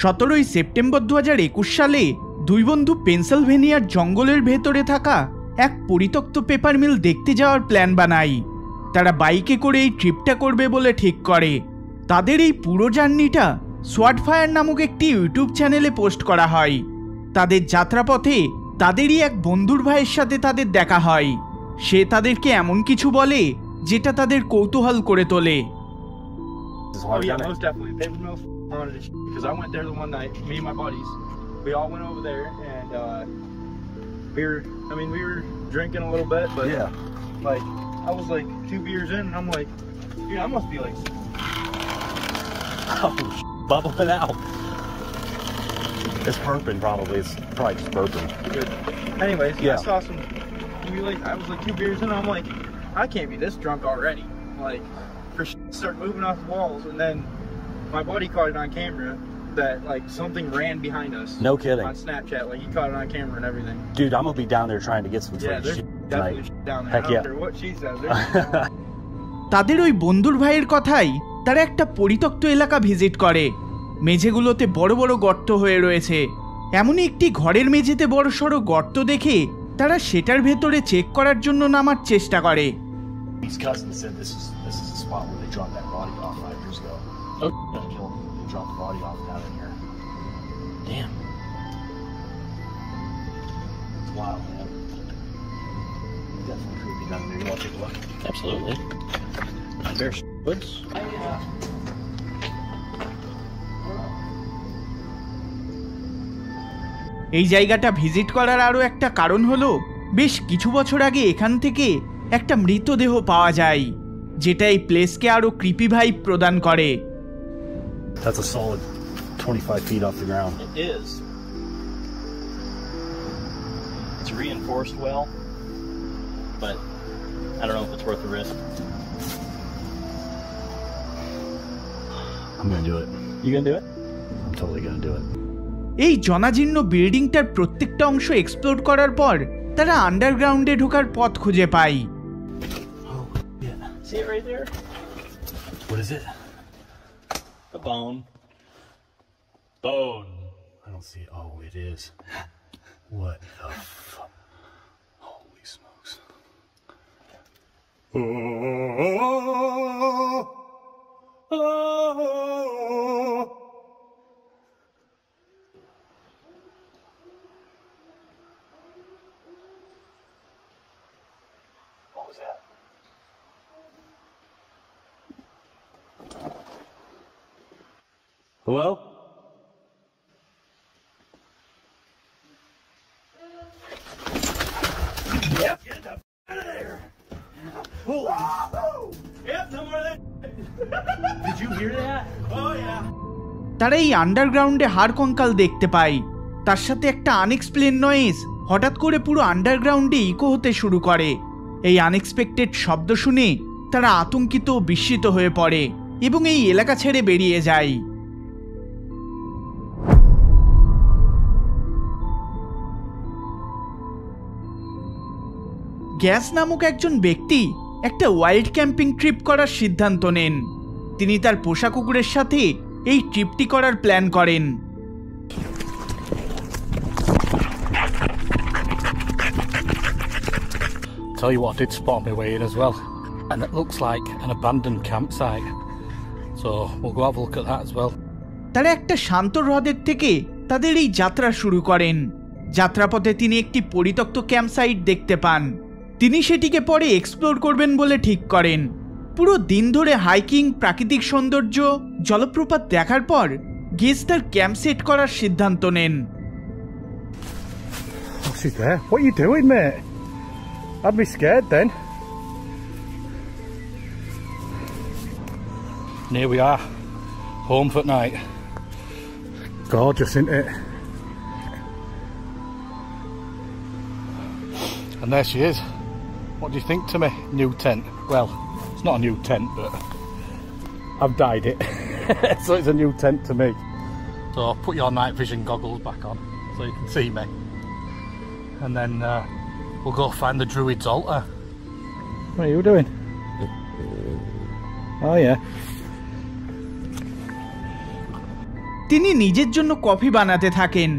17 September 2021 সালে দুই বন্ধু পেনসিলভেনিয়ার জঙ্গলের ভেতরে থাকা এক পরিত্যক্ত পেপার মিল দেখতে যাওয়ার প্ল্যান বানায়। তারা বাইকে করে এই ট্রিপটা করবে বলে ঠিক করে। তাদের এই পুরো জার্নিটা সোয়ার্ডফায়ার নামক একটি ইউটিউব চ্যানেলে পোস্ট করা হয়। তাদের যাত্রাপথে তাদেরই এক বন্ধুর ভাইয়ের সাথে তাদের দেখা হয়। সে তাদেরকে এমন কিছু বলে যেটা তাদের কৌতূহল করে তোলে। Oh yeah, most definitely. They were most fun because I went there the one night. Me and my buddies, we all went over there, and we were drinking a little bit, but yeah, like I was like 2 beers in, and I'm like, dude, I must be like, oh, bubbling out. It's burping probably. It's probably just burping. Good. Anyways, yeah. I saw some. I was like 2 beers in, and I'm like, I can't be this drunk already. Like, start moving off the walls, and then my buddy caught it on camera that like something ran behind us. No kidding. On Snapchat, like he caught it on camera and everything. Dude, I'm gonna be down there trying to get some yeah, there's shit definitely shit down there. Heck I don't yeah. care what she says. তাদের ওই বন্ধুর ভাইয়ের কথাই তারা একটা পরিত্যক্ত এলাকা visit করে। মেঝেগুলোতে বড় বড় গর্ত হয়ে রয়েছে। এমনই একটি ঘরের মেঝেতে বড়সড় গর্ত দেখে তারা সেটার ভেতরে চেক করার জন্য নামার চেষ্টা করে। His cousin said this is the spot where they dropped that body off 5 years ago. Oh, they dropped the body off down in here. Damn. It's wild, man. Definitely creepy down there. You want to take a look? Absolutely. There's woods. এই জায়গাটা visit করার আরও একটা কারণ হলো বেশ কিছু বছর আগে এখান থেকে একটা মৃতদেহ পাওয়া যায়, যেটা এই প্লেসকে আরো ক্রিপি ভাইব প্রদান করে। That's a solid 25 feet off the ground. It is. It's reinforced well, but I don't know if it's worth the risk. I'm gonna do it. You gonna do it? I'm totally gonna do it. এই জনাজীর্ণ বিল্ডিংটার প্রত্যেকটা অংশ explore করার পর তারা আন্ডারগ্রাউন্ডে ঢোকার পথ খুঁজে পায়। See it right there? What is it? A bone. Bone. I don't see it. Oh, it is. What the fuck? Holy smokes. Oh, oh, oh. What was that? Hello? Yep, get the out of there. Whoa. Yep, no more of that. Did you hear that? Oh yeah. তারা এই আন্ডারগ্রাউন্ডে হাড় কঙ্কাল দেখতে পায়। তার সাথে একটা unexplained noise হঠাৎ করে পুরো আন্ডারগ্রাউন্ডে ইকো হতে শুরু করে। এই আনএক্সপেক্টেড শব্দ শুনে তারা আতঙ্কিত ও বিস্মিত হয়ে পড়ে এবং এই এলাকা ছেড়ে বেরিয়ে যায়। গ্যাস নামক একজন ব্যক্তি একটা ওয়াইল্ড ক্যাম্পিং ট্রিপ করার সিদ্ধান্ত নেন। তিনি তার পোষা কুকুরের সাথে এই ট্রিপটি করার প্ল্যান করেন। Tell you what, I did spot on my way in as well, and it looks like an abandoned campsite, so we'll go have a look at that as well. তারা একটা শান্ত হ্রদের থেকে তাদের এই যাত্রা শুরু করেন। যাত্রাপথে তিনি একটি পরিত্যক্ত ক্যাম্পসাইট দেখতে পান। তিনি সেটিকে পরে এক্সপ্লোর করবেন বলে ঠিক করেন। পুরো দিন ধরে হাইকিং, প্রাকৃতিক সৌন্দর্য, জলপ্রপাত দেখার পর গেজ তার ক্যাম্প সেট করার সিদ্ধান্ত নেন। What's he there? What are you doing, mate? I'd be scared then. And here we are, home for night. Gorgeous, isn't it? And there she is. What do you think to me? New tent. Well, it's not a new tent, but I've dyed it. So it's a new tent to me. So put your night vision goggles back on so you can see me. And then we'll go find the Druid's altar. What are you doing? Oh yeah. তিনি নিজের জন্য coffee বানাতে থাকেন।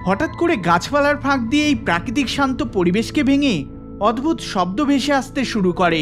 হঠাৎ করে গাছপালার ফাঁক দিয়ে এই প্রাকৃতিক শান্ত পরিবেশকে ভেঙে অদ্ভুত শব্দ ভেসে আসতে শুরু করে।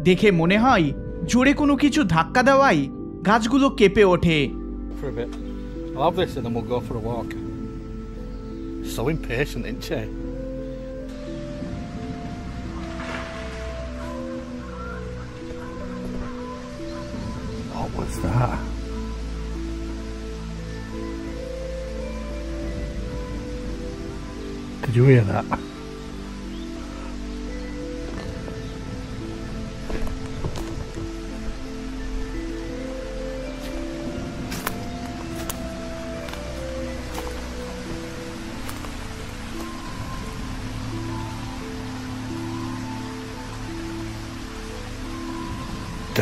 দেখে মনে হয় জোরে কোনো কিছু ধাক্কা দেওয়ায় গাছগুলো কেঁপে ওঠে। For a bit. I'll have this and then we'll go for a walk. So impatient, isn't she? What was that? Did you hear that?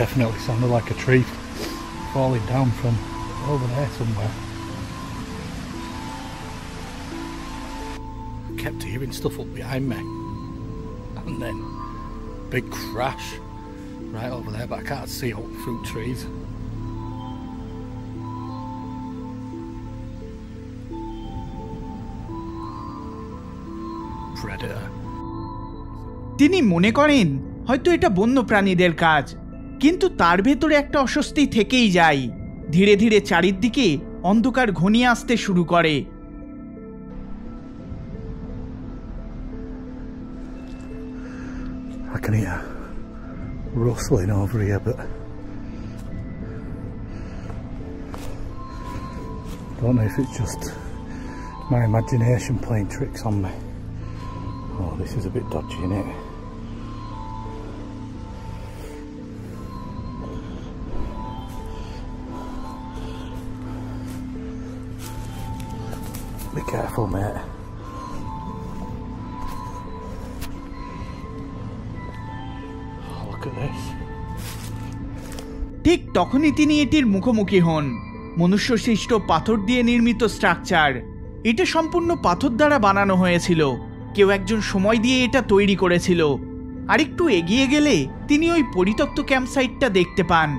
Definitely sounded like a tree falling down from over there somewhere. I kept hearing stuff up behind me, and then big crash right over there, but I can't see up through trees. Predator. তিনি মনে করেন হয়তো এটা বন্য প্রাণীদের কাজ, কিন্তু তার ভেতরে একটা অস্বস্তি থেকেই যায়। ধীরে ধীরে চারিদিকে অন্ধকার ঘনিয়ে আসতে শুরু করে। I can hear rustling over here, but don't know if it's just my imagination playing tricks on me. Oh, this is a bit dodgy, isn't it? Be careful, mate. Oh, look at this. ঠিক তখনই তিনি এটির মুখোমুখি হন। মনুষ্য সৃষ্ট পাথর দিয়ে নির্মিত স্ট্রাকচার। এটা সম্পূর্ণ পাথর দ্বারা বানানো হয়েছিল। কেউ একজন সময় দিয়ে এটা তৈরি করেছিল। আরেকটু এগিয়ে গেলে তিনি ওই পরিত্যক্ত ক্যাম্পসাইটটা দেখতে পান।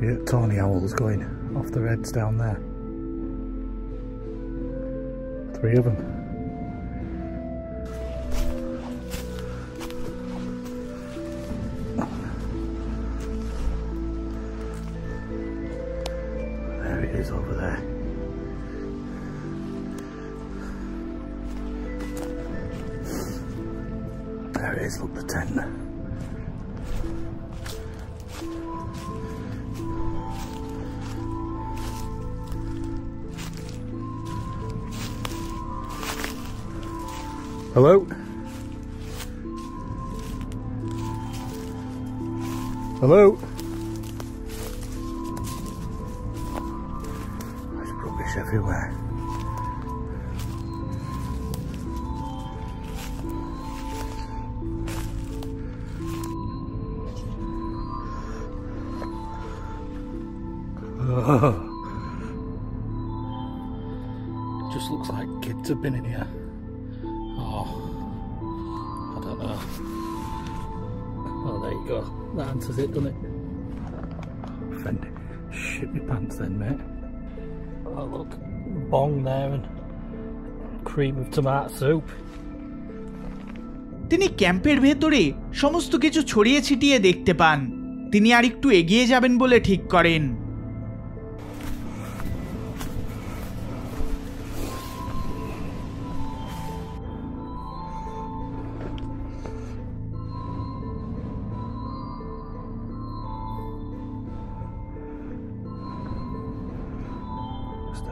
Yeah, tawny owls going off their heads down there. 3 of them. There it is over there. There it is, look, the tent. Hello? Hello? There's rubbish everywhere. Just looks like kids have been in here. Oh, I don't know. Oh, there you go. That answers it, doesn't it? Friend, shit me pants then, mate. Oh, look. Bong there and cream of tomato soup. তিনি ক্যাম্পের ভেতরে সমস্ত কিছু ছড়িয়ে ছিটিয়ে দেখতে পান। তিনি আরেকটু এগিয়ে যাবেন বলে ঠিক করেন।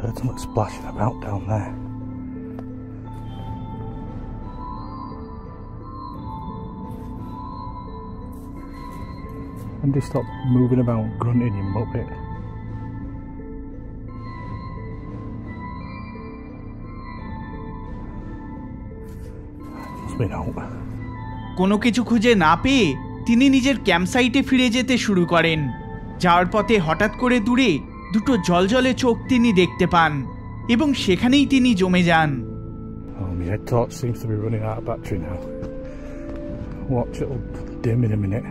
Heard someone splashing about down there. And they stop moving about, grunting, you muppet. Must be out. কোনো কিছু খুঁজে না পেয়ে তিনি নিজের ক্যাম্পসাইটে ফিরে যেতে শুরু করেন। যাওয়ার পথে হঠাৎ করে দূরে দুটো জলজলে চোখ তিনি দেখতে পান এবং সেখানেই তিনি জমে যান। My head torch seems to be running out of battery now. Watch, it'll dim in a minute.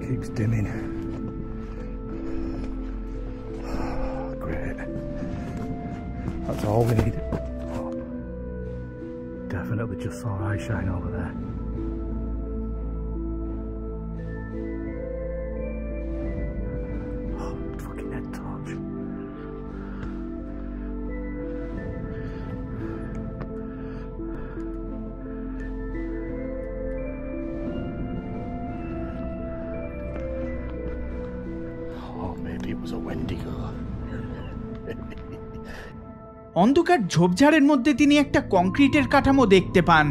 Keeps dimming. Great. That's all we need. Oh, definitely just saw eye shine over there. Oh, fucking head torch. It was a Wendigo. অন্ধকার ঝোপঝাড়ের মধ্যে তিনি একটা কংক্রিটের কাঠামো দেখতে পান,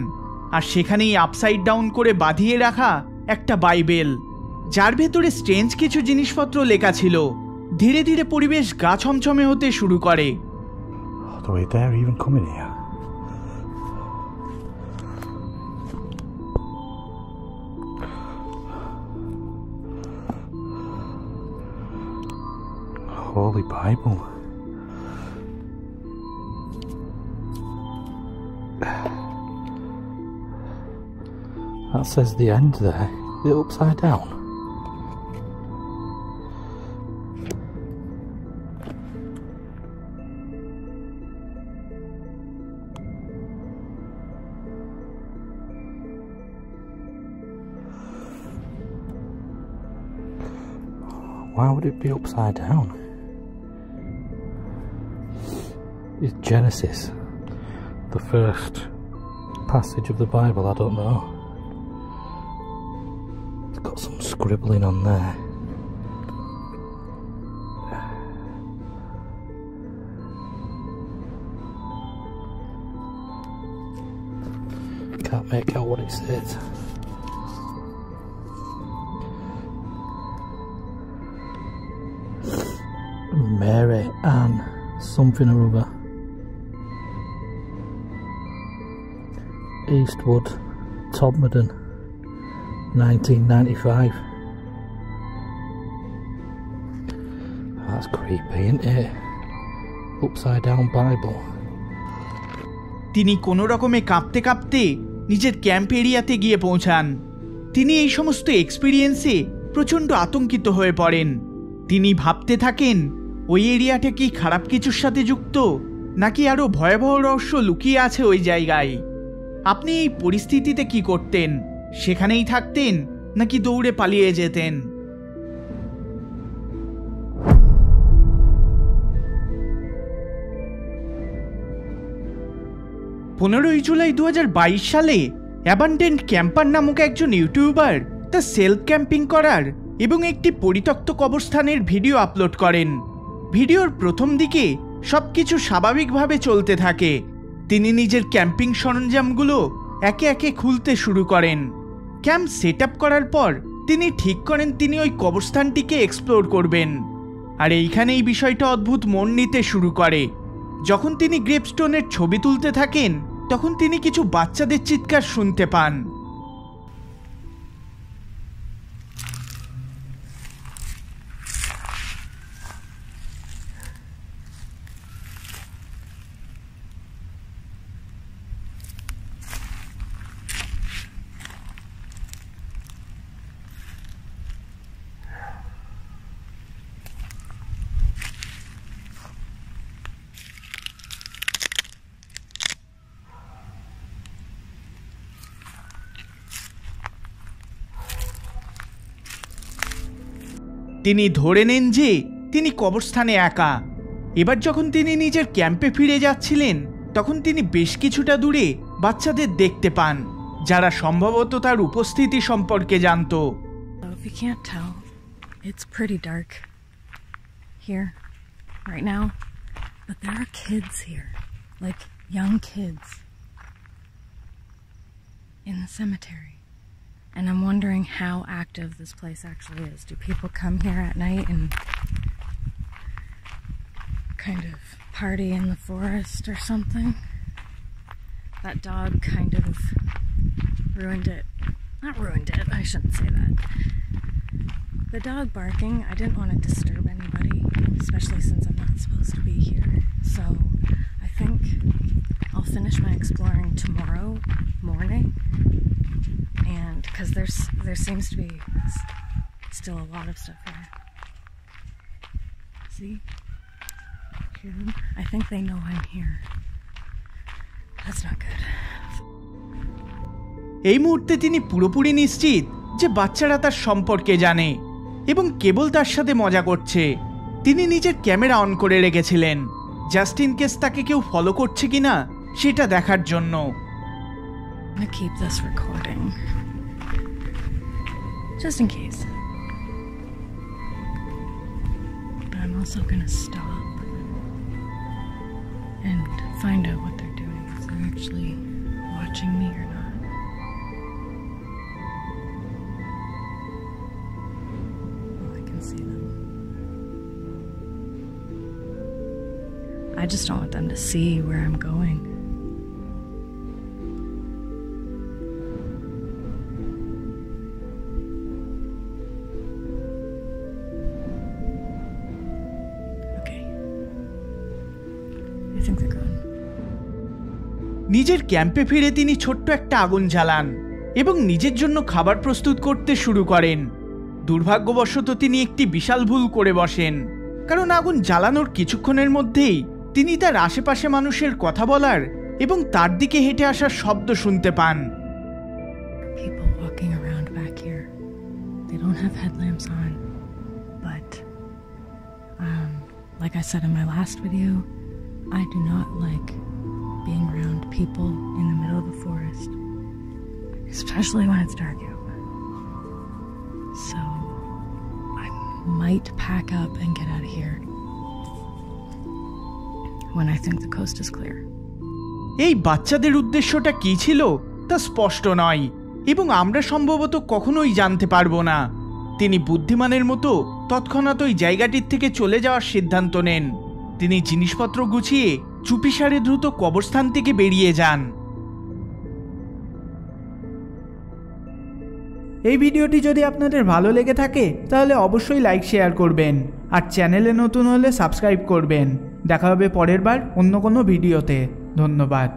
আর সেখানেই upside down করে বাঁধিয়ে রাখা একটা বাইবেল, যার ভেতরে স্ট্রেঞ্জ কিছু জিনিসপত্র লেখা ছিল। ধীরে ধীরে পরিবেশ গা ছমছমে হতে শুরু করে। The way they're even coming here. Holy Bible. That says the end there. Is it upside down? Why would it be upside down? Is Genesis the first passage of the Bible? I don't know. It's got some scribbling on there. Can't make out what it says. Mary Ann something or other. Eastwood, Todmorden, 1995. That's creepy, isn't it? Upside down Bible. তিনি কোনো রকমে কাঁপতে কাঁপতে নিজের camp এরিয়াতে গিয়ে পৌঁছান। তিনি এই সমস্ত এক্সপিরিয়েন্সে প্রচণ্ড আতঙ্কিত হয়ে পড়েন। তিনি ভাবতে থাকেন, ওই এরিয়াটা কি খারাপ কিছুর সাথে যুক্ত, নাকি আরও ভয়াবহ রহস্য লুকিয়ে আছে ওই জায়গায়। আপনি এই পরিস্থিতিতে কি করতেন? সেখানেই থাকতেন নাকি দৌড়ে পালিয়ে যেতেন? 15 জুলাই 2022 সালে অ্যাবান্ডেন্ট ক্যাম্পার নামক একজন ইউটিউবার তার সেলফ ক্যাম্পিং করার এবং একটি পরিত্যক্ত কবরস্থানের ভিডিও আপলোড করেন। ভিডিওর প্রথম দিকে সবকিছু স্বাভাবিকভাবে চলতে থাকে। তিনি নিজের ক্যাম্পিং সরঞ্জামগুলো একে একে খুলতে শুরু করেন। ক্যাম্প সেট আপ করার পর তিনি ঠিক করেন তিনি ওই কবরস্থানটিকে এক্সপ্লোর করবেন। আর এইখানেই বিষয়টা অদ্ভুত মোড় নিতে শুরু করে। যখন তিনি গ্রেভস্টোনের ছবি তুলতে থাকেন তখন তিনি কিছু বাচ্চাদের চিৎকার শুনতে পান। তিনি ধরে নেন যে তিনি কবরস্থানে একা। এবার যখন তিনি নিজের ক্যাম্পে ফিরে যাচ্ছিলেন তখন তিনি বেশ কিছুটা দূরে বাচ্চাদের দেখতে পান, যারা সম্ভবত তার উপস্থিতি সম্পর্কে জানত। If you can't tell, it's pretty dark here right now, but there are kids here, like young kids in the cemetery. And I'm wondering how active this place actually is. Do people come here at night and kind of party in the forest or something? That dog kind of ruined it. Not ruined it, I shouldn't say that. The dog barking, I didn't want to disturb anybody, especially since I'm not supposed to be here. So morning, and because there seems to be still a lot of stuff here. See? Hear them? I think they know I'm here. That's not good. এই মুহূর্তে তিনি পুরোপুরি নিশ্চিত যে বাচ্চারা তার সম্পর্কে জানে এবং কেবল তার সাথে মজা করছে। তিনি নিজের ক্যামেরা অন করে রেখেছিলেন জাস্ট ইন কেস তাকে কেউ ফলো করছে কিনা সেটা দেখার জন্য। I'm gonna keep this recording just in case. But I'm also gonna stop and find out what they're doing. If they're actually watching me or not. Well, I can see them. I just don't want them to see where I'm going. Okay. I think they're gone. নিজের ক্যাম্পে ফিরে তিনি ছোট্ট একটা আগুন জ্বালান এবং নিজের জন্য খাবার প্রস্তুত করতে শুরু করেন। দুর্ভাগ্যবশত তিনি একটি বিশাল ভুল করে বসেন, কারণ আগুন জ্বালানোর কিছুক্ষণের মধ্যেই তিনি তার আশেপাশে মানুষের কথা বলার এবং তার দিকে হেঁটে আসার শব্দ শুনতে পান। People walking around back here. They don't have headlamps on, but like I said in my last video, I do not like being around people in the middle of the forest, especially when it's dark out. So I might pack up and get out of here when I think the coast is clear. এই বাচ্চাদের উদ্দেশ্যটা কি ছিল তা স্পষ্ট নয় এবং আমরা সম্ভবত কখনোই জানতে পারবো না। তিনি বুদ্ধিমানের মতো তৎক্ষণাৎ ওই জায়গাটির থেকে চলে যাওয়ার সিদ্ধান্ত নেন। তিনি জিনিসপত্র গুছিয়ে চুপিসারে দ্রুত কবরস্থান থেকে বেরিয়ে যান। এই ভিডিওটি যদি আপনাদের ভালো লেগে থাকে তাহলে অবশ্যই লাইক শেয়ার করবেন আর চ্যানেলে নতুন হলে সাবস্ক্রাইব করবেন। দেখা হবে পরের বার অন্য কোনো ভিডিওতে। ধন্যবাদ।